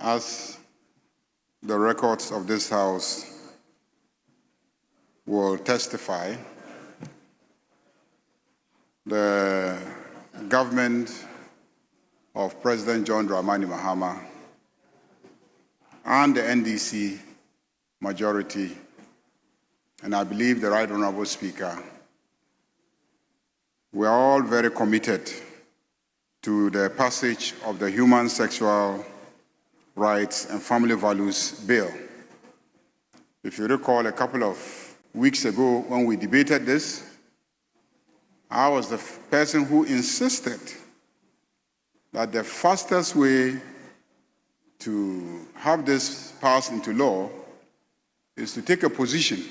As the records of this House will testify, the government of President John Dramani Mahama and the NDC majority, and I believe the Right Honorable Speaker, we are all very committed to the passage of the Human Sexual Rights and Family Values Bill. If you recall, a couple of weeks ago when we debated this, I was the person who insisted that the fastest way to have this passed into law is to take a position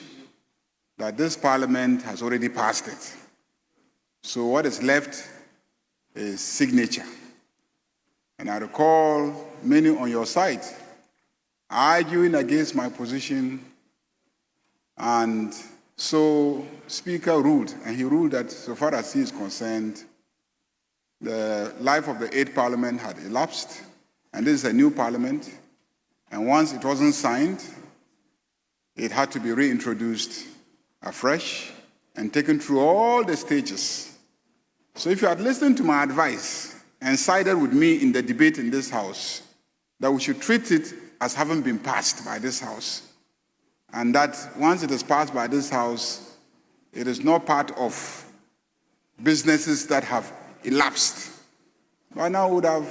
that this Parliament has already passed it. So what is left is signature. And I recall many on your side arguing against my position, and so Speaker ruled, and he ruled that so far as he is concerned, the life of the 8th Parliament had elapsed, and this is a new Parliament, and once it wasn't signed, it had to be reintroduced afresh and taken through all the stages. So if you had listened to my advice and sided with me in the debate in this House, that we should treat it as having been passed by this House, and that once it is passed by this House, it is not part of businesses that have elapsed. By now, we would have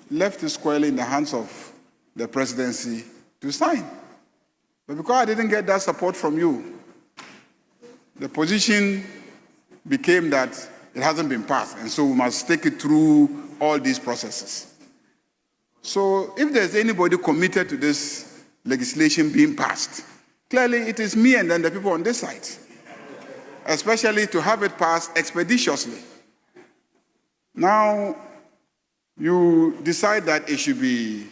left it squarely in the hands of the presidency to sign. But because I didn't get that support from you, the position became that it hasn't been passed, and so we must take it through all these processes. So if there's anybody committed to this legislation being passed, clearly it is me and then the people on this side, especially to have it passed expeditiously. Now, you decide that it should be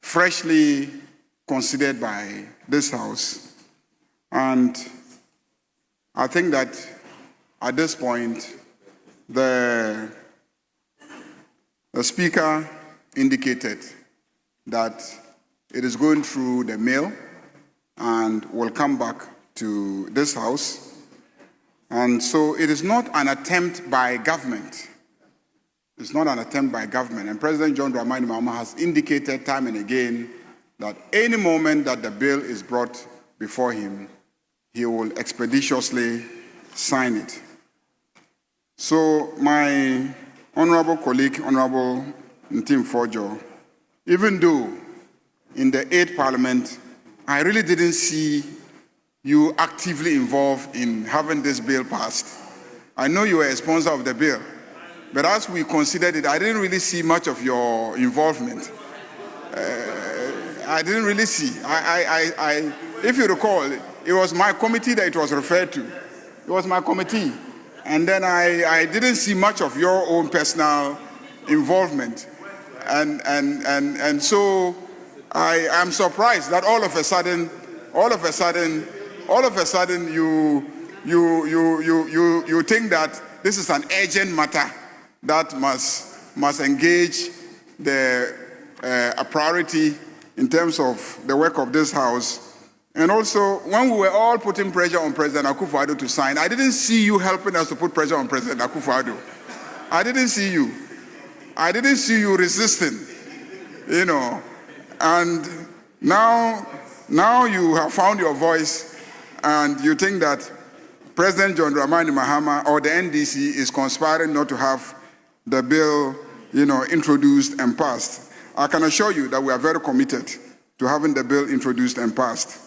freshly considered by this House, and I think that at this point, the Speaker indicated that it is going through the mail and will come back to this House. And so it is not an attempt by government. It's not an attempt by government. And President John Dramani Mahama has indicated time and again that any moment that the bill is brought before him, he will expeditiously sign it. So my honorable colleague, Honorable Ntim Fordjour, even though in the 8th Parliament, I really didn't see you actively involved in having this bill passed. I know you were a sponsor of the bill, but as we considered it, I didn't really see much of your involvement. I didn't really see. If you recall, it was my committee that it was referred to. It was my committee. And then I didn't see much of your own personal involvement. And so I am surprised that all of a sudden you think that this is an urgent matter that must engage a priority in terms of the work of this House. And also, when we were all putting pressure on President Akufo-Addo to sign, I didn't see you helping us to put pressure on President Akufo-Addo. I didn't see you. I didn't see you resisting, you know. And now you have found your voice, and you think that President John Dramani Mahama or the NDC is conspiring not to have the bill, you know, introduced and passed. I can assure you that we are very committed to having the bill introduced and passed.